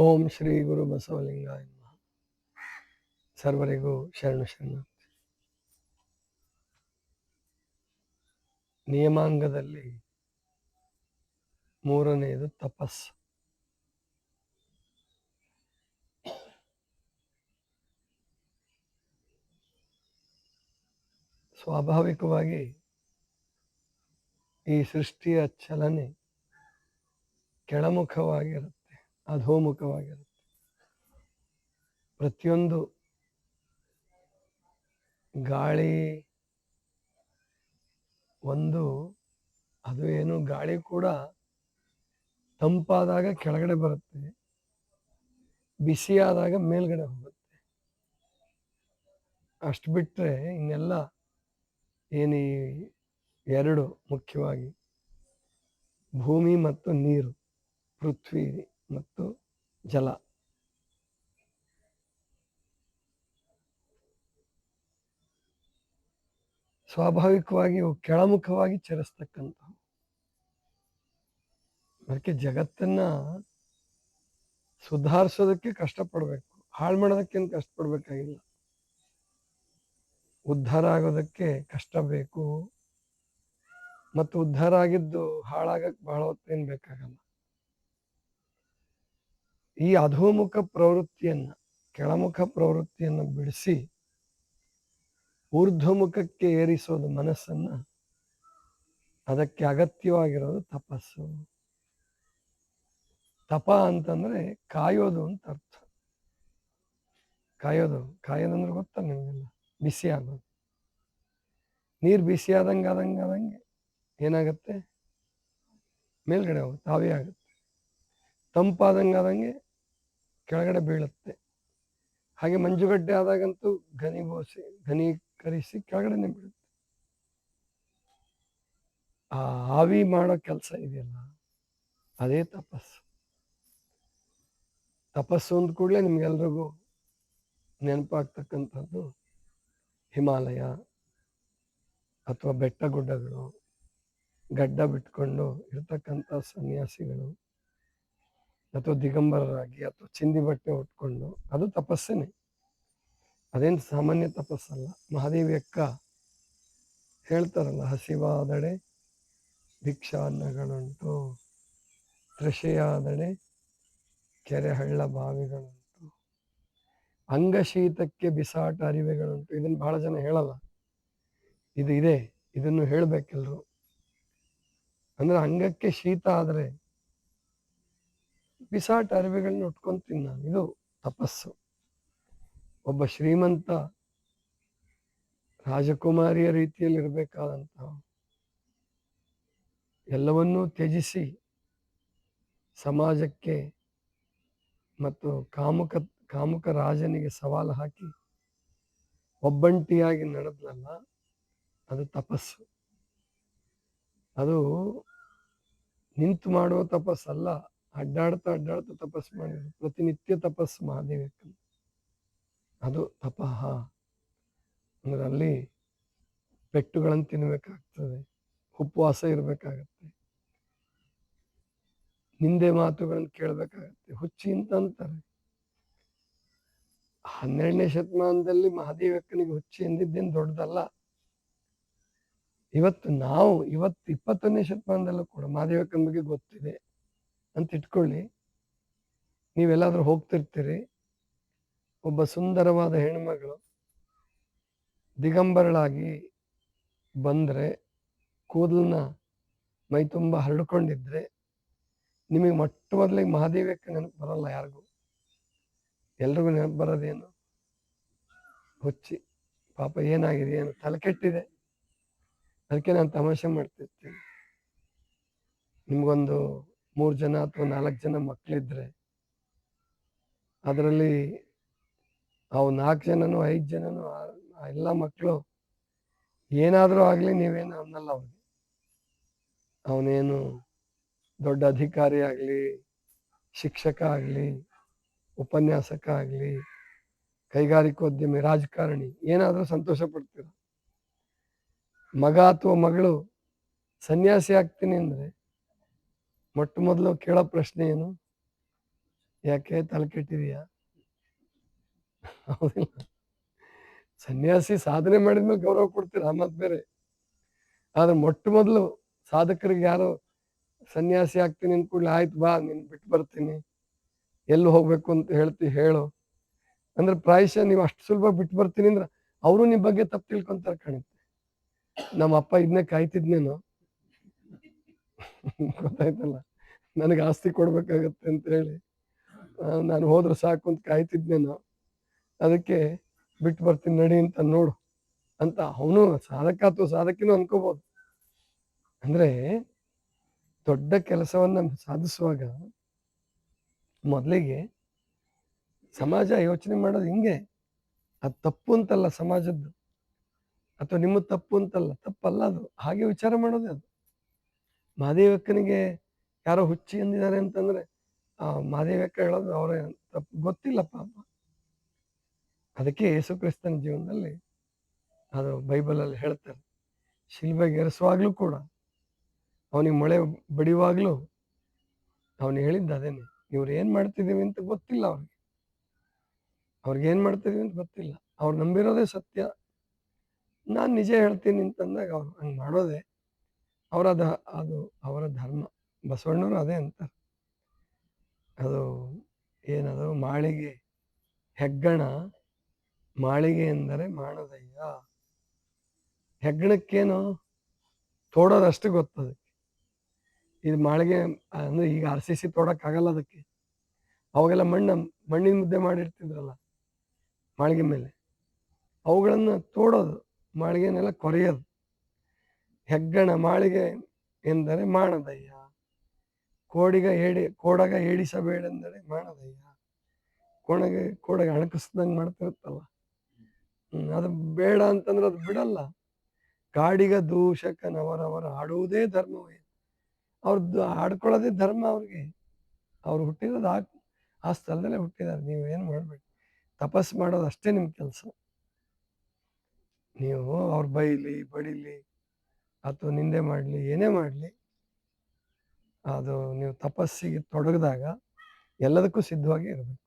ಓಂ ಶ್ರೀ ಗುರು ಬಸವಲಿಂಗಾಯ ನಮಃ. ಸರ್ವರಿಗೂ ಶರಣು ಶರಣು. ನಿಯಮಾಂಗದಲ್ಲಿ ಮೂರನೆಯದು ತಪಸ್ಸು. ಸ್ವಾಭಾವಿಕವಾಗಿ ಈ ಸೃಷ್ಟಿಯ ಚಲನೆ ಕೆಳಮುಖವಾಗಿರುತ್ತೆ, ಅಧೋಮುಖವಾಗಿರುತ್ತೆ. ಪ್ರತಿಯೊಂದು ಗಾಳಿ ಅದು ಏನು ಗಾಳಿ ಕೂಡ ತಂಪಾದಾಗ ಕೆಳಗಡೆ ಬರುತ್ತೆ, ಬಿಸಿಯಾದಾಗ ಮೇಲ್ಗಡೆ ಹೋಗುತ್ತೆ. ಅಷ್ಟು ಬಿಟ್ಟರೆ ಇನ್ನೆಲ್ಲ ಏನು ಎರಡು ಮುಖ್ಯವಾಗಿ ಭೂಮಿ ಮತ್ತು ನೀರು, ಪೃಥ್ವಿ ಮತ್ತು ಜಲ, ಸ್ವಾಭಾವಿಕವಾಗಿ ಇವು ಕೆಳಮುಖವಾಗಿ ಚಲಿಸ್ತಕ್ಕಂಥವು. ಅದಕ್ಕೆ ಜಗತ್ತನ್ನ ಸುಧಾರಿಸೋದಕ್ಕೆ ಕಷ್ಟಪಡಬೇಕು, ಹಾಳು ಮಾಡೋದಕ್ಕೇನು ಕಷ್ಟಪಡ್ಬೇಕಾಗಿಲ್ಲ. ಉದ್ಧಾರ ಆಗೋದಕ್ಕೆ ಕಷ್ಟ ಬೇಕು, ಮತ್ತು ಉದ್ಧಾರ ಆಗಿದ್ದು ಹಾಳಾಗಕ್ಕೆ ಬಹಳ ಹೊತ್ತೇನು ಬೇಕಾಗಲ್ಲ. ಈ ಅಧೋಮುಖ ಪ್ರವೃತ್ತಿಯನ್ನ, ಕೆಳಮುಖ ಪ್ರವೃತ್ತಿಯನ್ನು ಬಿಡಿಸಿ ಊರ್ಧ್ವಮುಖಕ್ಕೆ ಏರಿಸೋದು ಮನಸ್ಸನ್ನ, ಅದಕ್ಕೆ ಅಗತ್ಯವಾಗಿರೋದು ತಪಸ್ಸು. ತಪ ಅಂತಂದ್ರೆ ಕಾಯೋದು ಅಂತ ಅರ್ಥ. ಕಾಯೋದಂದ್ರೆ ಗೊತ್ತಲ್ಲ ನಿಮಗೆಲ್ಲ, ಬಿಸಿ ಆಗೋದು. ನೀರು ಬಿಸಿ ಆದಂಗೆ ಏನಾಗತ್ತೆ, ಮೇಲ್ಗಡೆ ಹೋಗುತ್ತೆ, ತಾವೇ ಆಗುತ್ತೆ. ತಂಪಾದಂಗೆ ಕೆಳಗಡೆ ಬೀಳುತ್ತೆ. ಹಾಗೆ ಮಂಜುಗಡ್ಡೆ ಆದಾಗಂತೂ ಘನೀಕರಿಸಿ ಕೆಳಗಡೆನೆ ಬೀಳುತ್ತೆ. ಆ ಆವಿ ಮಾಡೋ ಕೆಲಸ ಇದೆಯಲ್ಲ, ಅದೇ ತಪಸ್ಸು. ತಪಸ್ಸು ಅಂದ ಕೂಡಲೇ ನಿಮ್ಗೆಲ್ರಿಗೂ ನೆನಪಾಗ್ತಕ್ಕಂಥದ್ದು ಹಿಮಾಲಯ ಅಥವಾ ಬೆಟ್ಟ ಗುಡ್ಡಗಳು, ಗಡ್ಡ ಬಿಟ್ಕೊಂಡು ಇರ್ತಕ್ಕಂಥ ಸನ್ಯಾಸಿಗಳು, ಅಥವಾ ದಿಗಂಬರರಾಗಿ ಅಥವಾ ಚಿಂದಿ ಬಟ್ಟೆ ಉಟ್ಕೊಂಡು, ಅದು ತಪಸ್ಸೇನೆ. ಅದೇನು ಸಾಮಾನ್ಯ ತಪಸ್ಸಲ್ಲ. ಮಹಾದೇವಿ ಅಕ್ಕ ಹೇಳ್ತಾರಲ್ಲ, ಹಸಿವಾದಡೆ ಭಿಕ್ಷಾನ್ನಗಳುಂಟು, ತೃಷೆಯಾದಡೆ ಕೆರೆ ಹಳ್ಳ ಬಾವಿಗಳುಂಟು, ಅಂಗಶೀತಕ್ಕೆ ಬಿಸಾಟ ಅರಿವೆಗಳುಂಟು. ಇದನ್ನು ಬಹಳ ಜನ ಹೇಳಲ್ಲ, ಇದು ಇದೆ, ಇದನ್ನು ಹೇಳ್ಬೇಕೆಲ್ರು. ಅಂದ್ರೆ ಅಂಗಕ್ಕೆ ಶೀತ ಆದರೆ ಬಿಸಾಟ ಅರಿವೆಗಳನ್ನ ಉಟ್ಕೊಂತೀನಿ ನಾನು, ಇದು ತಪಸ್ಸು. ಒಬ್ಬ ಶ್ರೀಮಂತ ರಾಜಕುಮಾರಿಯ ರೀತಿಯಲ್ಲಿ ಇರಬೇಕಾದಂತ, ಎಲ್ಲವನ್ನೂ ತ್ಯಜಿಸಿ ಸಮಾಜಕ್ಕೆ ಮತ್ತು ಕಾಮುಕ ರಾಜನಿಗೆ ಸವಾಲು ಹಾಕಿ ಒಬ್ಬಂಟಿಯಾಗಿ ನಡೆದ್ಲಲ್ಲ, ಅದು ತಪಸ್ಸು. ಅದು ನಿಂತು ಮಾಡುವ ತಪಸ್ಸಲ್ಲ, ಅಡ್ಡಾಡ್ತಾ ತಪಸ್ಸು ಮಾಡಿದ್ರು. ಪ್ರತಿನಿತ್ಯ ತಪಸ್ಸು ಮಹಾದೇವಕ್ಕೆ, ಅದು ತಪಃ. ಅಂದ್ರೆ ಅಲ್ಲಿ ಪೆಟ್ಟುಗಳನ್ನು ತಿನ್ಬೇಕಾಗ್ತದೆ, ಉಪವಾಸ ಇರಬೇಕಾಗತ್ತೆ, ನಿಂದೆ ಮಾತುಗಳನ್ನು ಕೇಳಬೇಕಾಗತ್ತೆ, ಹುಚ್ಚಿ ಅಂತ ಅಂತಾರೆ. 12ನೇ ಶತಮಾನದಲ್ಲಿ ಮಹಾದೇವಕ್ಕನಿಗೆ ಹುಚ್ಚಿ ಎಂದಿದ್ದೇನು ದೊಡ್ಡದಲ್ಲ. ಇವತ್ತು 21ನೇ ಶತಮಾನದಲ್ಲೂ ಕೂಡ ಮಹಾದೇವಕ್ಕನ ಬಗ್ಗೆ ಗೊತ್ತಿದೆ ಅಂತ ಇಟ್ಕೊಳ್ಳಿ. ನೀವೆಲ್ಲಾದ್ರೂ ಹೋಗ್ತಿರ್ತೀರಿ, ಒಬ್ಬ ಸುಂದರವಾದ ಹೆಣ್ಮಗಳು ದಿಗಂಬರಳಾಗಿ ಬಂದ್ರೆ, ಕೂದಲನ್ನ ಮೈ ತುಂಬ ಹರಡ್ಕೊಂಡಿದ್ರೆ, ನಿಮಗೆ ಮೊಟ್ಟ ಮೊದಲಿಗೆ ಮಹಾದೇವಕ್ಕ ನೆನಪು ಬರಲ್ಲ ಯಾರಿಗೂ. ಎಲ್ರಿಗೂ ನೆನಪು ಬರೋದೇನು, ಹುಚ್ಚಿ. ಪಾಪ ಏನಾಗಿದೆ, ಏನು ತಲೆ ಕೆಟ್ಟಿದೆ. ಅದಕ್ಕೆ ನಾನು ತಮಾಷೆ ಮಾಡ್ತಿರ್ತೀನಿ, ನಿಮ್ಗೊಂದು 3 ಜನ ಅಥವಾ 4 ಜನ ಮಕ್ಕಳಿದ್ರೆ, ಅದರಲ್ಲಿ ಅವು 4 ಜನನೋ 5 ಜನನೋ ಎಲ್ಲ ಮಕ್ಕಳು ಏನಾದರೂ ಆಗಲಿ ನೀವೇನು ಅನ್ನಲ್ಲ ಅವ್ರಿಗೆ. ಅವನೇನು ದೊಡ್ಡ ಅಧಿಕಾರಿ ಆಗಲಿ, ಶಿಕ್ಷಕ ಆಗಲಿ, ಉಪನ್ಯಾಸಕ ಆಗಲಿ, ಕೈಗಾರಿಕೋದ್ಯಮಿ, ರಾಜಕಾರಣಿ, ಏನಾದರೂ ಸಂತೋಷ ಪಡ್ತೀರ. ಮಗ ಅಥವಾ ಮಗಳು ಸನ್ಯಾಸಿ ಆಗ್ತೀನಿ ಅಂದರೆ ಮೊಟ್ಟ ಮೊದಲು ಕೇಳೋ ಪ್ರಶ್ನೆ ಏನು, ಯಾಕೆ ತಲೆ ಕೆಟ್ಟಿದೆಯಾ? ಹೌದಿಲ್ಲ? ಸನ್ಯಾಸಿ ಸಾಧನೆ ಮಾಡಿದ್ಮೇಲೆ ಗೌರವ ಕೊಡ್ತೀರ, ಆ ಮಾತು ಬೇರೆ. ಆದ್ರೆ ಮೊಟ್ಟ ಮೊದಲು ಸಾಧಕರಿಗೆ ಯಾರೋ ಸನ್ಯಾಸಿ ಆಗ್ತೀನಿ ಅಂದ ಕೂಡಲೇ ಆಯ್ತು ಬಾ ನೀನು ಬಿಟ್ಟು ಬರ್ತೀನಿ, ಎಲ್ಲಿ ಹೋಗ್ಬೇಕು ಅಂತ ಹೇಳು ಅಂದ್ರೆ ಪ್ರಾಯಶಃ ನೀವು ಅಷ್ಟು ಸುಲಭ ಬಿಟ್ಟು ಬರ್ತೀನಿ ಅಂದ್ರೆ ಅವರು ನಿಮ್ಮ ಬಗ್ಗೆ ತಪ್ಪು ತಿಳ್ಕೊಂತಾರೆ ಕಾಣುತ್ತೆ. ನಮ್ಮ ಅಪ್ಪ ಇದನ್ನೇ ಕಾಯ್ತಿದ್ನೇನೋ, ಗೊತ್ತಾಯ್ತಲ್ಲ, ನನಗೆ ಆಸ್ತಿ ಕೊಡ್ಬೇಕಾಗತ್ತೆ ಅಂತ ಹೇಳಿ ನಾನು ಹೋದ್ರೆ ಸಾಕು ಅಂತ ಕಾಯ್ತಿದ್ನೇನೋ, ಅದಕ್ಕೆ ಬಿಟ್ಟು ಬರ್ತೀನಿ ನಡಿ ಅಂತ ನೋಡು ಅಂತ ಅವನು ಸಾಧಕ ಅಥವಾ ಸಾಧಕಿನೂ ಅನ್ಕೋಬಹುದು. ಅಂದ್ರೆ ದೊಡ್ಡ ಕೆಲಸವನ್ನ ಸಾಧಿಸುವಾಗ ಮೊದಲಿಗೆ ಸಮಾಜ ಯೋಚನೆ ಮಾಡೋದು ಹಿಂಗೆ, ಅದು ತಪ್ಪು ಅಂತಲ್ಲ ಸಮಾಜದ್ದು, ಅಥವಾ ನಿಮ್ಮ ತಪ್ಪು ಅಂತಲ್ಲ, ತಪ್ಪಲ್ಲ ಅದು, ಹಾಗೆ ವಿಚಾರ ಮಾಡೋದೇ ಅದು. ಮಹಾದೇವಕ್ಕನಿಗೆ ಯಾರೋ ಹುಚ್ಚಿ ಎಂದಿದ್ದಾರೆ ಅಂತಂದ್ರೆ ಮಹಾದೇವಕ್ಕ ಹೇಳೋದು ಅವರ ತಪ್ಪು ಗೊತ್ತಿಲ್ಲ ಪಾಪ. ಅದಕ್ಕೆ ಯೇಸು ಕ್ರಿಸ್ತನ ಜೀವನದಲ್ಲಿ ಅದು ಬೈಬಲಲ್ಲಿ ಹೇಳ್ತಾರೆ, ಶಿಲ್ಬೆಗೆ ಏರಿಸುವಾಗ್ಲೂ ಕೂಡ ಅವನಿಗೆ ಮೊಳೆ ಬಡಿಯುವಾಗ್ಲೂ ಅವನಿಗೆ ಹೇಳಿದ್ದ ಅದೇನೆ, ಇವ್ರು ಏನ್ ಮಾಡ್ತಿದೀವಿ ಅಂತ ಗೊತ್ತಿಲ್ಲ ಅವ್ರಿಗೆ ಏನ್ ಮಾಡ್ತಿದೀವಿ ಅಂತ ಗೊತ್ತಿಲ್ಲ, ಅವ್ರು ನಂಬಿರೋದೇ ಸತ್ಯ, ನಾನು ನಿಜ ಹೇಳ್ತೀನಿ ಅಂತಂದಾಗ ಅವ್ರು ಹಂಗೆ ಮಾಡೋದೆ ಅದು ಅವರ ಧರ್ಮ. ಬಸವಣ್ಣವರು ಅದೇ ಅಂತಾರೆ, ಅದು ಏನದು ಮಾಳಿಗೆ ಹೆಗ್ಗಣ, ಮಾಳಿಗೆ ಎಂದರೆ ಮಾಡದಯ್ಯ. ಹೆಗ್ಗಣಕ್ಕೇನು ತೋಡೋದಷ್ಟು ಗೊತ್ತದಕ್ಕೆ, ಇದು ಮಾಳಿಗೆ ಅಂದ್ರೆ ಈಗ RCC ತೋಡಕ್ಕಾಗಲ್ಲ ಅದಕ್ಕೆ. ಅವಾಗೆಲ್ಲ ಮಣ್ಣಿನ ಮುದ್ದೆ ಮಾಡಿರ್ತಿದ್ರಲ್ಲ ಮಾಳಿಗೆ ಮೇಲೆ, ಅವುಗಳನ್ನು ತೋಡೋದು, ಮಾಳಿಗೆನೆಲ್ಲ ಕೊರೆಯೋದು. ಹೆಗ್ಗಣ ಮಾಳಿಗೆ ಎಂದರೆ ಮಾಡದಯ್ಯ, ಕೋಡಗ ಏಡಿಸಬೇಡೆಂದರೆ ಮಾಡದಯ್ಯ. ಕೋಡಗೆ ಅಣಕಿಸ್ದಂಗೆ ಮಾಡ್ತಿರುತ್ತಲ್ಲ, ಅದು ಬೇಡ ಅಂತಂದ್ರೆ ಅದು ಬಿಡಲ್ಲ. ಕಾಡಿಗ ದೂಷಕನವರವರ ಆಡುವುದೇ ಧರ್ಮವೇ, ಅವ್ರದ್ದು ಆಡ್ಕೊಳ್ಳೋದೇ ಧರ್ಮ ಅವ್ರಿಗೆ. ಅವ್ರು ಹುಟ್ಟಿರೋದು ಆ ಸ್ಥಳದಲ್ಲೇ ಹುಟ್ಟಿದ್ದಾರೆ, ನೀವೇನು ಮಾಡಬೇಡಿ, ತಪಸ್ಸು ಮಾಡೋದು ಅಷ್ಟೇ ನಿಮ್ಮ ಕೆಲಸ. ನೀವು ಅವ್ರು ಬೈಲಿ ಬಡಿಲಿ ಅಥವಾ ನಿಂದೆ ಮಾಡಲಿ ಏನೇ ಮಾಡಲಿ, ಅದು ನೀವು ತಪಸ್ಸಿಗೆ ತೊಡಗಿದಾಗ ಎಲ್ಲದಕ್ಕೂ ಸಿದ್ಧವಾಗಿರಬೇಕು.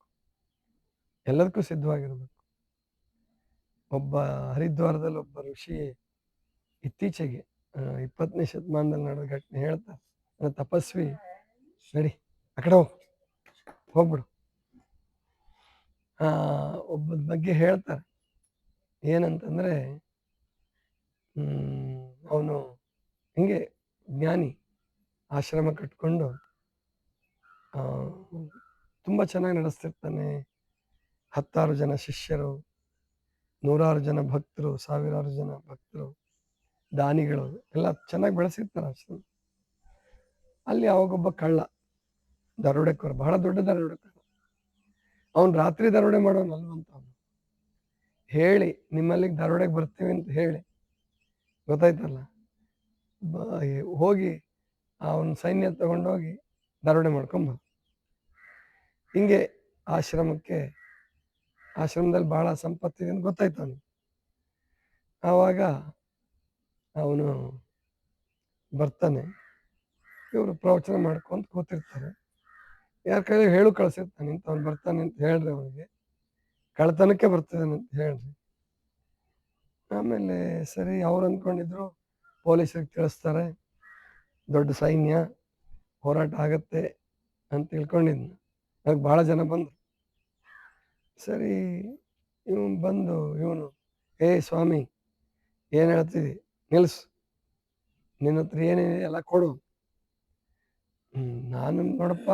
ಒಬ್ಬ ಹರಿದ್ವಾರದಲ್ಲಿ ಒಬ್ಬ ಋಷಿ ಇತ್ತೀಚೆಗೆ 20ನೇ ಶತಮಾನದಲ್ಲಿ ನಡೆದ ಘಟನೆ ಹೇಳ್ತಾರೆ. ತಪಸ್ವಿ ನಡಿ ಆ ಕಡೆ ಹೋಗ್ಬಿಡು, ಒಬ್ಬದ ಬಗ್ಗೆ ಹೇಳ್ತಾರೆ. ಏನಂತಂದ್ರೆ ಅವನು ಹಿಂಗೆ ಜ್ಞಾನಿ, ಆಶ್ರಮ ಕಟ್ಕೊಂಡು ತುಂಬ ಚೆನ್ನಾಗಿ ನಡೆಸ್ತಿರ್ತಾನೆ. 10 ಜನ ಶಿಷ್ಯರು, 100 ಜನ ಭಕ್ತರು, 1000 ಜನ ಭಕ್ತರು, ದಾನಿಗಳು ಎಲ್ಲ ಚೆನ್ನಾಗಿ ಬೆಳೆಸಿರ್ತಾರೆ ಆಶ್ರಮ. ಅಲ್ಲಿ ಅವಾಗೊಬ್ಬ ಕಳ್ಳ, ದರೋಡೆಕೋರ, ಬಹಳ ದೊಡ್ಡ ದರೋಡೆಕೋರ. ಅವನು ರಾತ್ರಿ ದರೋಡೆ ಮಾಡೋನಲ್ವಂತ. ಅವನು ಹೇಳಿ ನಿಮ್ಮಲ್ಲಿಗೆ ದರೋಡೆಗೆ ಬರ್ತೀವಿ ಅಂತ ಹೇಳಿ, ಗೊತ್ತಾಯ್ತಲ್ಲ, ಹೋಗಿ ಅವನ ಸೈನ್ಯ ತಗೊಂಡೋಗಿ ದರೋಡೆ ಮಾಡ್ಕೊಂಬ. ಹಿಂಗೆ ಆಶ್ರಮದಲ್ಲಿ ಬಹಳ ಸಂಪತ್ತಿದೆ ಅಂತ ಗೊತ್ತಾಯ್ತು ಅವನಿಗೆ. ಆವಾಗ ಅವನು ಬರ್ತಾನೆ, ಇವರು ಪ್ರವಚನ ಮಾಡ್ಕೊಂತ ಕೂತಿರ್ತಾರೆ. ಯಾರ ಕೈಲಿ ಹೇಳು ಕಳ್ಸಿರ್ತಾನೆ ಅಂತ, ಅವ್ನು ಬರ್ತಾನೆ ಅಂತ ಹೇಳ್ರಿ, ಅವನಿಗೆ ಕಳ್ತನಕ್ಕೆ ಬರ್ತಿದ್ದಾನೆ ಅಂತ ಹೇಳ್ರಿ. ಆಮೇಲೆ ಸರಿ, ಅವ್ರು ಅಂದ್ಕೊಂಡಿದ್ರು ಪೊಲೀಸರಿಗೆ ತಿಳಿಸ್ತಾರೆ, ದೊಡ್ಡ ಸೈನ್ಯ ಹೋರಾಟ ಆಗತ್ತೆ ಅಂತ ತಿಳ್ಕೊಂಡಿದ್ನ. ಅದಕ್ಕೆ ಭಾಳ ಜನ ಬಂದರು. ಸರಿ, ಇವನು ಏ ಸ್ವಾಮಿ ಏನು ಹೇಳ್ತಿದ್ದಿ, ನಿಲ್ಸು, ನಿನ್ನ ಹತ್ರ ಏನೇನಿದೆ ಎಲ್ಲ ಕೊಡು. ನಾನು ನೋಡಪ್ಪ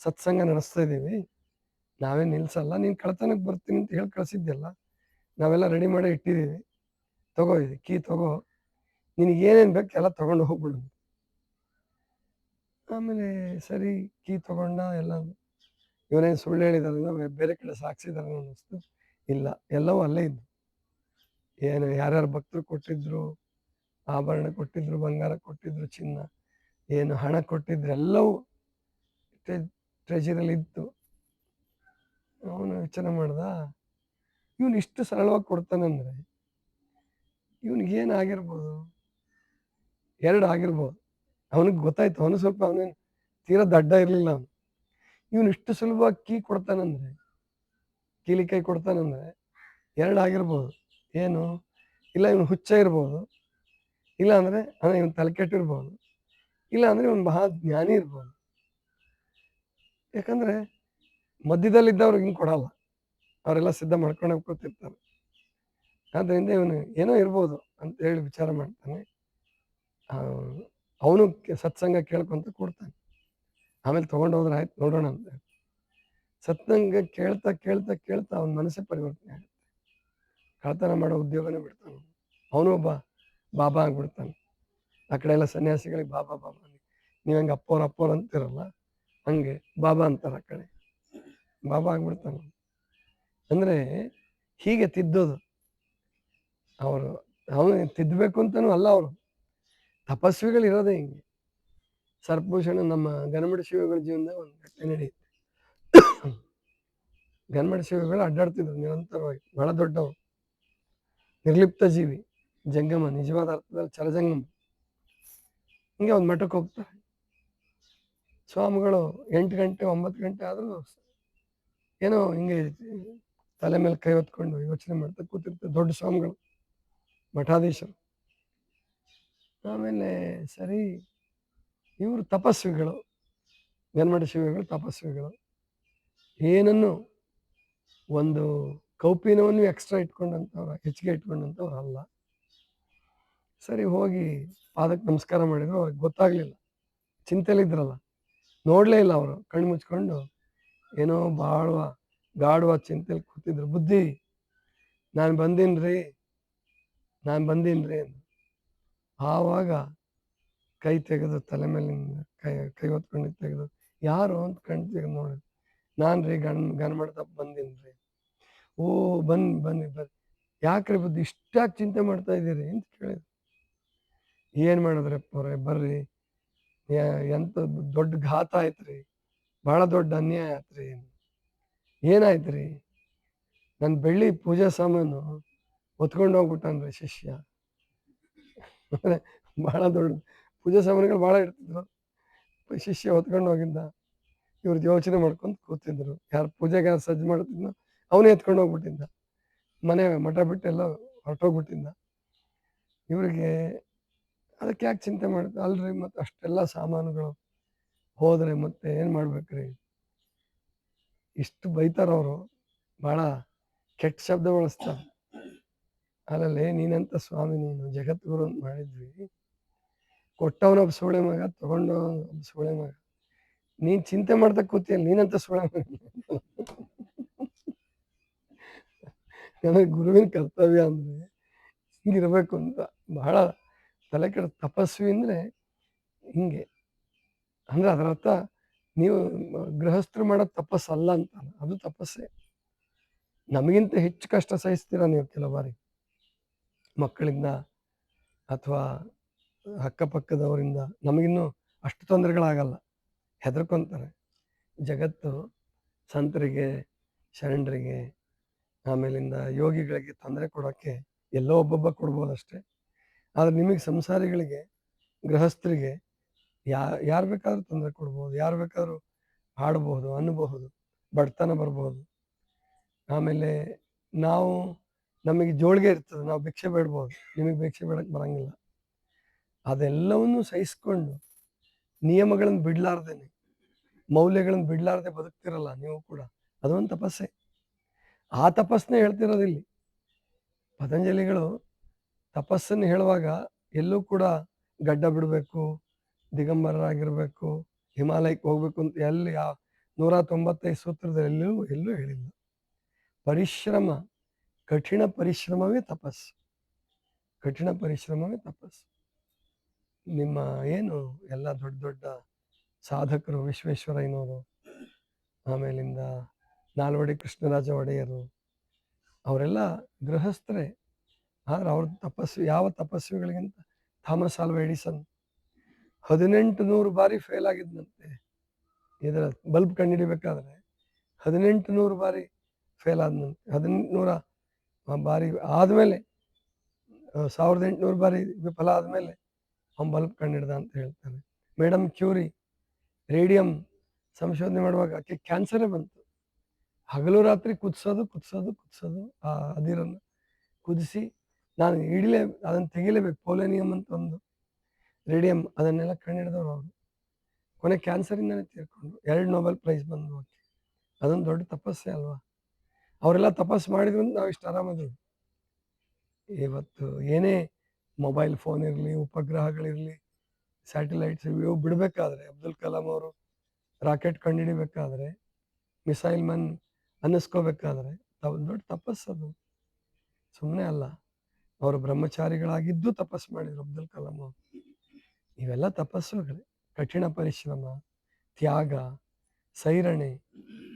ಸತ್ಸಂಗ ನಡೆಸ್ತಾ ಇದ್ದೀವಿ, ನಾವೇ ನಿಲ್ಸಲ್ಲ, ನೀನು ಕಳ್ತನಕ್ಕೆ ಬರ್ತೀನಿ ಅಂತ ಹೇಳಿ ಕಳಿಸಿದ್ದೆಲ್ಲ ನಾವೆಲ್ಲ ರೆಡಿ ಮಾಡಿ ಇಟ್ಟಿದ್ದೀವಿ, ತಗೋ ಇದು ಕೀ ತಗೋ, ನಿನಗೇನೇನು ಬೇಕು ಎಲ್ಲ ತೊಗೊಂಡು ಹೋಗ್ಬಿಡು. ಆಮೇಲೆ ಸರಿ ಕೀ ತೊಗೊಂಡ. ಎಲ್ಲ ಇವನೇನು ಸುಳ್ಳು ಹೇಳಿದಾರೆ, ಬೇರೆ ಕಡೆ ಸಾಕ್ಸಿದಾರೆ ಅನ್ನಿಸ್ತು. ಇಲ್ಲ, ಎಲ್ಲವೂ ಅಲ್ಲೇ ಇದ್ದು. ಏನು ಯಾರ್ಯಾರು ಭಕ್ತರು ಕೊಟ್ಟಿದ್ರು, ಆಭರಣ ಕೊಟ್ಟಿದ್ರು, ಬಂಗಾರ ಕೊಟ್ಟಿದ್ರು, ಚಿನ್ನ ಏನು ಹಣ ಕೊಟ್ಟಿದ್ರು, ಎಲ್ಲವೂ ಟ್ರೆಜರಲ್ಲಿ ಇತ್ತು. ಅವನು ವಿಚಾರ ಮಾಡ್ದ, ಇವನು ಇಷ್ಟು ಸರಳವಾಗಿ ಕೊಡ್ತಾನಂದ್ರೆ ಇವನಿಗೇನಾಗಿರ್ಬೋದು, 2 ಆಗಿರ್ಬೋದು. ಅವನಿಗೆ ಗೊತ್ತಾಯ್ತು, ಅವನು ಸ್ವಲ್ಪ ಅವನೇನು ತೀರಾ ದಡ್ಡ ಇರಲಿಲ್ಲ. ಅವನು ಇವನು ಇಷ್ಟು ಸುಲಭವಾಗಿ ಕೊಡ್ತಾನಂದ್ರೆ, ಕೀಲಿಕಾಯಿ ಕೊಡ್ತಾನಂದ್ರೆ 2 ಆಗಿರ್ಬೋದು. ಏನು, ಇಲ್ಲ ಇವನು ಹುಚ್ಚ ಇರ್ಬೋದು, ಇಲ್ಲ ಅಂದ್ರೆ ಇವನು ತಲೆಕೆಟ್ಟಿರ್ಬೋದು, ಇಲ್ಲ ಅಂದ್ರೆ ಇವನು ಮಹಾ ಜ್ಞಾನಿ ಇರ್ಬೋದು. ಯಾಕಂದ್ರೆ ಮಧ್ಯದಲ್ಲಿದ್ದವ್ರಿಗೆ ಹಿಂಗೆ ಕೊಡಲ್ಲ, ಅವರೆಲ್ಲ ಸಿದ್ಧ ಮಾಡ್ಕೊಂಡು ಕೂತಿರ್ತಾರೆ. ಆದ್ದರಿಂದ ಇವನು ಏನೋ ಇರ್ಬೋದು ಅಂತ ಹೇಳಿ ವಿಚಾರ ಮಾಡ್ತಾನೆ. ಅವನು ಸತ್ಸಂಗ ಕೇಳ್ಕೊಂತ ಕೊಡ್ತಾನೆ. ಆಮೇಲೆ ತೊಗೊಂಡೋದ್ರೆ ಆಯ್ತು ನೋಡೋಣ ಅಂತ. ಸತ್ಸಂಗ ಕೇಳ್ತಾ ಕೇಳ್ತಾ ಕೇಳ್ತಾ ಅವನ ಮನಸ್ಸೇ ಪರಿವರ್ತನೆ ಆಗುತ್ತೆ. ಕಳ್ತನ ಮಾಡೋ ಉದ್ಯೋಗನೇ ಬಿಡ್ತಾನೆ. ಅವನು ಒಬ್ಬ ಬಾಬಾ ಆಗ್ಬಿಡ್ತಾನೆ. ಆ ಕಡೆ ಎಲ್ಲ ಸನ್ಯಾಸಿಗಳಿಗೆ ಬಾಬಾ ಬಾಬಾ, ನೀವು ಹೆಂಗೆ ಅಪ್ಪೋರ್ ಅಂತಿರಲ್ಲ, ಹಂಗೆ ಬಾಬಾ ಅಂತಾರೆ ಆ ಕಡೆ, ಬಾಬಾ ಆಗ್ಬಿಡ್ತಾನೆ. ಅಂದರೆ ಹೀಗೆ ತಿದ್ದೋದು. ಅವನು ತಿದ್ದಬೇಕು ಅಂತನೂ ಅಲ್ಲ, ಅವರು ತಪಸ್ವಿಗಳು ಇರೋದೇ ಹಿಂಗೆ. ಸರ್ಪಭೂಷಣ ನಮ್ಮ ಗನಮಡ ಶಿವಗಳ ಜೀವನದಾಗ ಒಂದು ಘಟನೆ ನಡೆಯುತ್ತೆ. ಗನಮಡ ಶಿವಗಳು ಅಡ್ಡಾಡ್ತಿದ್ರು ನಿರಂತರವಾಗಿ, ಬಹಳ ದೊಡ್ಡವರು, ನಿರ್ಲಿಪ್ತ ಜೀವಿ, ಜಂಗಮ, ನಿಜವಾದ ಅರ್ಥದಲ್ಲಿ ಚರಜಂಗಮ. ಹಿಂಗೆ ಒಂದು ಮಠಕ್ಕೆ ಹೋಗ್ತಾರೆ. ಸ್ವಾಮಿಗಳು 8 ಗಂಟೆ 9 ಗಂಟೆ ಆದರೂ ಏನೋ ಹಿಂಗೆ ತಲೆ ಮೇಲೆ ಕೈ ಹೊತ್ಕೊಂಡು ಯೋಚನೆ ಮಾಡ್ತಾ ಕೂತಿರ್ತಾರೆ ದೊಡ್ಡ ಸ್ವಾಮಿಗಳು, ಮಠಾಧೀಶರು. ಆಮೇಲೆ ಸರಿ, ಇವರು ತಪಸ್ವಿಗಳು, ಗನಮಡ ಶಿವಗಳು ತಪಸ್ವಿಗಳು, ಏನನ್ನು ಒಂದು ಕೌಪೀನವನ್ನು ಎಕ್ಸ್ಟ್ರಾ ಇಟ್ಕೊಂಡಂಥವ್ರು, ಹೆಚ್ಚಿಗೆ ಇಟ್ಕೊಂಡಂಥವ್ರು ಅಲ್ಲ. ಸರಿ, ಹೋಗಿ ಪಾದಕ್ಕೆ ನಮಸ್ಕಾರ ಮಾಡಿದ್ರು. ಅವ್ರಿಗೆ ಗೊತ್ತಾಗ್ಲಿಲ್ಲ, ಚಿಂತೆಲಿದ್ರಲ್ಲ, ನೋಡಲೇ ಇಲ್ಲ ಅವರು. ಕಣ್ಣು ಮುಚ್ಕೊಂಡು ಏನೋ ಭಾಳ ಗಾಢವಾದ ಚಿಂತೆಲಿ ಕೂತಿದ್ರು. ಬುದ್ಧಿ, ನಾನು ಬಂದೀನ್ರಿ ಆವಾಗ ಕೈ ತೆಗೆದು ತಲೆ ಮೇಲಿಂದ ಕೈ ಹೊತ್ಕೊಂಡು ತೆಗೆದು, ಯಾರು ಅಂತ ಕಣ್ ತೆಗೆದು ನೋಡಿ, ನಾನು ರೀ ಗನಮಡ ತಪ್ಪ ಬಂದೀನ್ರಿ. ಓ ಬನ್ನಿ, ಯಾಕ್ರಿ ಬುದ್ಧಿ ಇಷ್ಟಾಗಿ ಚಿಂತೆ ಮಾಡ್ತಾ ಇದ್ದೀರಿ ಅಂತ ಕೇಳಿದ್ರು. ಏನು ಮಾಡಿದ್ರಪ್ಪ ಅವ್ರೆ, ಬರ್ರಿ, ಎಂತ ದೊಡ್ಡ ಘಾತ ಆಯ್ತ್ರಿ, ಭಾಳ ದೊಡ್ಡ ಅನ್ಯಾಯ ಆಯ್ತ್ರಿ. ಏನಾಯ್ತ್ರಿ? ನನ್ನ ಬೆಳ್ಳಿ ಪೂಜಾ ಸಾಮಾನು ಹೊತ್ಕೊಂಡು ಹೋಗ್ಬಿಟ್ಟನ್ರಿ ಶಿಷ್ಯ. ಭಾಳ ದೊಡ್ಡ ಪೂಜಾ ಸಾಮಾನುಗಳು ಭಾಳ ಇರ್ತಿದ್ರು, ಶಿಷ್ಯ ಹೊತ್ಕೊಂಡು ಹೋಗಿದ್ದ. ಇವ್ರದ್ದು ಯೋಚನೆ ಮಾಡ್ಕೊಂಡು ಕೂತಿದ್ರು. ಯಾರು ಪೂಜೆಗೆ ಯಾರು ಸಜ್ಜು ಮಾಡ್ತಿದ್ನೋ ಅವನೇ ಎತ್ಕೊಂಡು ಹೋಗ್ಬಿಟ್ಟಿದ್ದ, ಮಠ ಬಿಟ್ಟೆಲ್ಲ ಹೊರಟೋಗ್ಬಿಟ್ಟಿದ್ದ. ಇವರಿಗೆ ಅದಕ್ಕೆ ಯಾಕೆ ಚಿಂತೆ ಮಾಡ್ತಾರೆ ಅಲ್ರಿ, ಮತ್ತು ಅಷ್ಟೆಲ್ಲ ಸಾಮಾನುಗಳು ಹೋದ್ರೆ ಮತ್ತೆ ಏನು ಮಾಡ್ಬೇಕ್ರಿ? ಇಷ್ಟು ಬೈತಾರವರು, ಭಾಳ ಕೆಟ್ಟ ಶಬ್ದ ಬಳಸ್ತಾರೆ. ಅಲ್ಲಲ್ಲೇ, ನೀನಂತ ಸ್ವಾಮಿ, ನೀನು ಜಗದ್ಗುರು ಅಂತ ಮಾಡಿದ್ವಿ, ಕೊಟ್ಟವನೊಬ್ಬ ಸೋಳೆ ಮಗ, ತಗೊಂಡವನೊಬ್ಬ ಸೋಳೆ ಮಗ, ನೀನು ಚಿಂತೆ ಮಾಡ್ತಾ ಕೂತಿಯಲ್ಲ, ನೀನಂತ ಸೋಳೆ ಮಗ. ನನಗೆ ಗುರುವಿನ ಕರ್ತವ್ಯ ಅಂದರೆ ಹಿಂಗಿರ್ಬೇಕು ಅಂತ. ಬಹಳ ತಲೆ ಕೆಡ ತಪಸ್ವಿ ಅಂದರೆ ಹಿಂಗೆ. ಅಂದರೆ ಅದರ ಅರ್ಥ ನೀವು ಗೃಹಸ್ಥರು ಮಾಡೋದು ತಪಸ್ಸಲ್ಲ ಅಂತ, ಅದು ತಪಸ್ಸೇ. ನಮಗಿಂತ ಹೆಚ್ಚು ಕಷ್ಟ ಸಹಿಸ್ತೀರ ನೀವು ಕೆಲವು ಬಾರಿ, ಮಕ್ಕಳಿಂದ ಅಥವಾ ಅಕ್ಕಪಕ್ಕದವರಿಂದ. ನಮಗಿನ್ನೂ ಅಷ್ಟು ತೊಂದರೆಗಳಾಗಲ್ಲ, ಹೆದರ್ಕೊಂತಾರೆ. ಜಗತ್ತು ಸಂತರಿಗೆ, ಶರಣರಿಗೆ, ಆಮೇಲಿಂದ ಯೋಗಿಗಳಿಗೆ ತೊಂದರೆ ಕೊಡೋಕ್ಕೆ ಎಲ್ಲೋ ಒಬ್ಬೊಬ್ಬ ಕೊಡ್ಬೋದಷ್ಟೇ. ಆದರೆ ನಿಮಗೆ ಸಂಸಾರಿಗಳಿಗೆ, ಗೃಹಸ್ಥರಿಗೆ ಯಾರು ಬೇಕಾದ್ರೂ ತೊಂದರೆ ಕೊಡ್ಬೋದು, ಯಾರು ಬೇಕಾದ್ರೂ ಹಾಡಬಹುದು, ಅನ್ನಬಹುದು, ಬಡತನ ಬರ್ಬೋದು. ಆಮೇಲೆ ನಮಗೆ ಜೋಳಿಗೆ ಇರ್ತದೆ, ನಾವು ಭಿಕ್ಷೆ ಬೇಡ್ಬೋದು, ನಿಮಗೆ ಭಿಕ್ಷೆ ಬೇಡಕ್ಕೆ ಬರಂಗಿಲ್ಲ. ಅದೆಲ್ಲವನ್ನೂ ಸಹಿಸ್ಕೊಂಡು ನಿಯಮಗಳನ್ನು ಬಿಡಲಾರ್ದೇನೆ, ಮೌಲ್ಯಗಳನ್ನು ಬಿಡಲಾರ್ದೆ ಬದುಕ್ತಿರಲ್ಲ ನೀವು ಕೂಡ, ಅದೊಂದು ತಪಸ್ಸೆ. ಆ ತಪಸ್ಸನ್ನೇ ಹೇಳ್ತಿರೋದಿಲ್ಲಿ ಪತಂಜಲಿಗಳು. ತಪಸ್ಸನ್ನು ಹೇಳುವಾಗ ಎಲ್ಲೂ ಕೂಡ ಗಡ್ಡ ಬಿಡಬೇಕು, ದಿಗಂಬರರಾಗಿರಬೇಕು, ಹಿಮಾಲಯಕ್ಕೆ ಹೋಗ್ಬೇಕು ಅಂತ ಎಲ್ಲಿ 195 ಸೂತ್ರದಲ್ಲಿ ಎಲ್ಲೂ ಹೇಳಿಲ್ಲ. ಪರಿಶ್ರಮ, ಕಠಿಣ ಪರಿಶ್ರಮವೇ ತಪಸ್ಸು, ಕಠಿಣ ಪರಿಶ್ರಮವೇ ತಪಸ್ಸು. ನಿಮ್ಮ ಏನು ಎಲ್ಲ ದೊಡ್ಡ ದೊಡ್ಡ ಸಾಧಕರು, ವಿಶ್ವೇಶ್ವರಯ್ಯನವರು, ಆಮೇಲಿಂದ ನಾಲ್ವಡಿ ಕೃಷ್ಣರಾಜ ಒಡೆಯರು, ಅವರೆಲ್ಲ ಗೃಹಸ್ಥರೇ. ಆದರೆ ಅವ್ರ ಯಾವ ತಪಸ್ವಿಗಳಿಗಿಂತ ಥಾಮಸ್ ಆಲ್ವಾ ಎಡಿಸನ್ 1800 ಬಾರಿ ಫೇಲ್ ಆಗಿದ್ದಂತೆ. ಇದರ ಬಲ್ಬ್ ಕಂಡುಹಿಡಿಬೇಕಾದ್ರೆ 1800 ಬಾರಿ ಫೇಲ್ ಆದನಂತೆ. 1800 ಬಾರಿ ಆದಮೇಲೆ, 1800 ಬಾರಿ ವಿಫಲ ಆದಮೇಲೆ ಅವ್ನು ಬಲ್ಬ್ ಕಂಡುಹಿಡ್ದ ಅಂತ ಹೇಳ್ತಾನೆ. ಮೇಡಮ್ ಕ್ಯೂರಿ ರೇಡಿಯಂ ಸಂಶೋಧನೆ ಮಾಡುವಾಗ ಆಕೆ ಕ್ಯಾನ್ಸರೇ ಬಂತು. ಹಗಲು ರಾತ್ರಿ ಕುದಿಸೋದು ಆ ಅದಿರನ್ನು ಕುದಿಸಿ ನಾನು ಅದನ್ನು ತೆಗಿಲೇಬೇಕು. ಪೋಲೋನಿಯಂ ಅಂತ ಒಂದು ರೇಡಿಯಂ ಅದನ್ನೆಲ್ಲ ಕಂಡುಹಿಡಿದವರು ಅವರು. ಕೊನೆ ಕ್ಯಾನ್ಸರಿಂದನೇ ತೀರ್ಕೊಂಡ್ರು. 2 ನೊಬೆಲ್ ಪ್ರೈಸ್ ಬಂದವು ಆಕೆ. ಅದೊಂದು ದೊಡ್ಡ ತಪಸ್ಸೇ ಅಲ್ವಾ? ಅವರೆಲ್ಲ ತಪಸ್ಸು ಮಾಡಿದ್ರು ಅಂತ ನಾವು ಇಷ್ಟು ಆರಾಮದೀವಿ. ಇವತ್ತು ಏನೇ ಮೊಬೈಲ್ ಫೋನ್ ಇರಲಿ, ಉಪಗ್ರಹಗಳಿರಲಿ, ಸ್ಯಾಟಲೈಟ್ಸ್ ಇವು ಬಿಡಬೇಕಾದ್ರೆ, ಅಬ್ದುಲ್ ಕಲಾಂ ಅವರು ರಾಕೆಟ್ ಕಂಡುಹಿಡಿಬೇಕಾದ್ರೆ, ಮಿಸೈಲ್ ಮನ್ ಅನ್ನಿಸ್ಕೋಬೇಕಾದ್ರೆ ದೊಡ್ಡ ತಪಸ್ಸದು, ಸುಮ್ಮನೆ ಅಲ್ಲ. ಅವರು ಬ್ರಹ್ಮಚಾರಿಗಳಾಗಿದ್ದು ತಪಸ್ಸು ಮಾಡಿದ್ರು ಅಬ್ದುಲ್ ಕಲಾಂ ಅವರು. ಇವೆಲ್ಲ ತಪಸ್ಸುಗಳೇ. ಕಠಿಣ ಪರಿಶ್ರಮ, ತ್ಯಾಗ, ಸೈರಣೆ,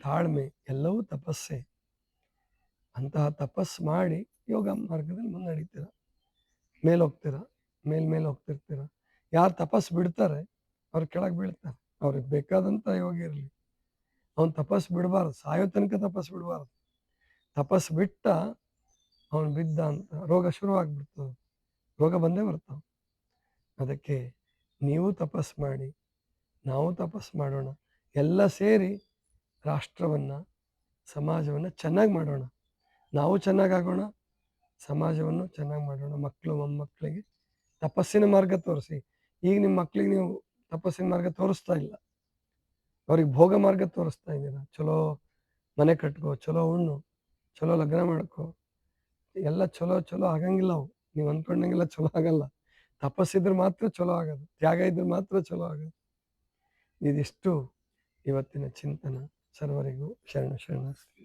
ತಾಳ್ಮೆ ಎಲ್ಲವೂ ತಪಸ್ಸೇ. ಅಂತಹ ತಪಸ್ಸು ಮಾಡಿ ಯೋಗ ಮಾರ್ಗದಲ್ಲಿ ಮುನ್ನಡೀತೀರ, ಮೇಲೆ ಹೋಗ್ತೀರ, ಮೇಲೆ ಹೋಗ್ತಿರ್ತೀರ. ಯಾರು ತಪಸ್ಸು ಬಿಡ್ತಾರೆ ಅವ್ರು ಕೆಳಗೆ ಬೀಳ್ತಾರೆ. ಅವ್ರಿಗೆ ಬೇಕಾದಂಥ ಯೋಗ ಇರಲಿ, ಅವ್ನು ತಪಸ್ಸು ಬಿಡಬಾರ್ದು, ಸಾಯೋ ತನಕ ತಪಸ್ಸು ಬಿಡಬಾರ್ದು. ತಪಸ್ಸು ಬಿಟ್ಟ ಅವನು ಬಿದ್ದ ಅಂತ ರೋಗ ಶುರುವಾಗ್ಬಿಡ್ತದೆ, ರೋಗ ಬಂದೇ ಬರ್ತಾವೆ. ಅದಕ್ಕೆ ನೀವು ತಪಸ್ಸು ಮಾಡಿ, ನಾವು ತಪಸ್ಸು ಮಾಡೋಣ, ಎಲ್ಲ ಸೇರಿ ರಾಷ್ಟ್ರವನ್ನು, ಸಮಾಜವನ್ನು ಚೆನ್ನಾಗಿ ಮಾಡೋಣ. ನಾವು ಚೆನ್ನಾಗಾಗೋಣ, ಸಮಾಜವನ್ನು ಚೆನ್ನಾಗಿ ಮಾಡೋಣ. ಮಕ್ಕಳು ಮೊಮ್ಮಕ್ಕಳಿಗೆ ತಪಸ್ಸಿನ ಮಾರ್ಗ ತೋರಿಸಿ. ಈಗ ನಿಮ್ಮ ಮಕ್ಕಳಿಗೆ ನೀವು ತಪಸ್ಸಿನ ಮಾರ್ಗ ತೋರಿಸ್ತಾ ಇಲ್ಲ, ಅವ್ರಿಗೆ ಭೋಗ ಮಾರ್ಗ ತೋರಿಸ್ತಾ ಇದ್ದೀರ. ಚಲೋ ಮನೆ ಕಟ್ಕೋ, ಚಲೋ ಉಣ್ಣು, ಚಲೋ ಲಗ್ನ ಮಾಡ್ಕೋ, ಎಲ್ಲ ಚಲೋ ಆಗಂಗಿಲ್ಲ. ಅವು ನೀವು ಅಂದ್ಕೊಂಡಂಗೆಲ್ಲ ಚಲೋ ಆಗಲ್ಲ. ತಪಸ್ಸಿದ್ರೆ ಮಾತ್ರ ಚಲೋ ಆಗೋದು, ತ್ಯಾಗ ಇದ್ರೆ ಮಾತ್ರ ಚಲೋ ಆಗೋದು. ಇದಿಷ್ಟು ಇವತ್ತಿನ ಚಿಂತನ. ಸರ್ವರಿಗೂ ಶರಣ ಶರಣಾರ್ಥಿ.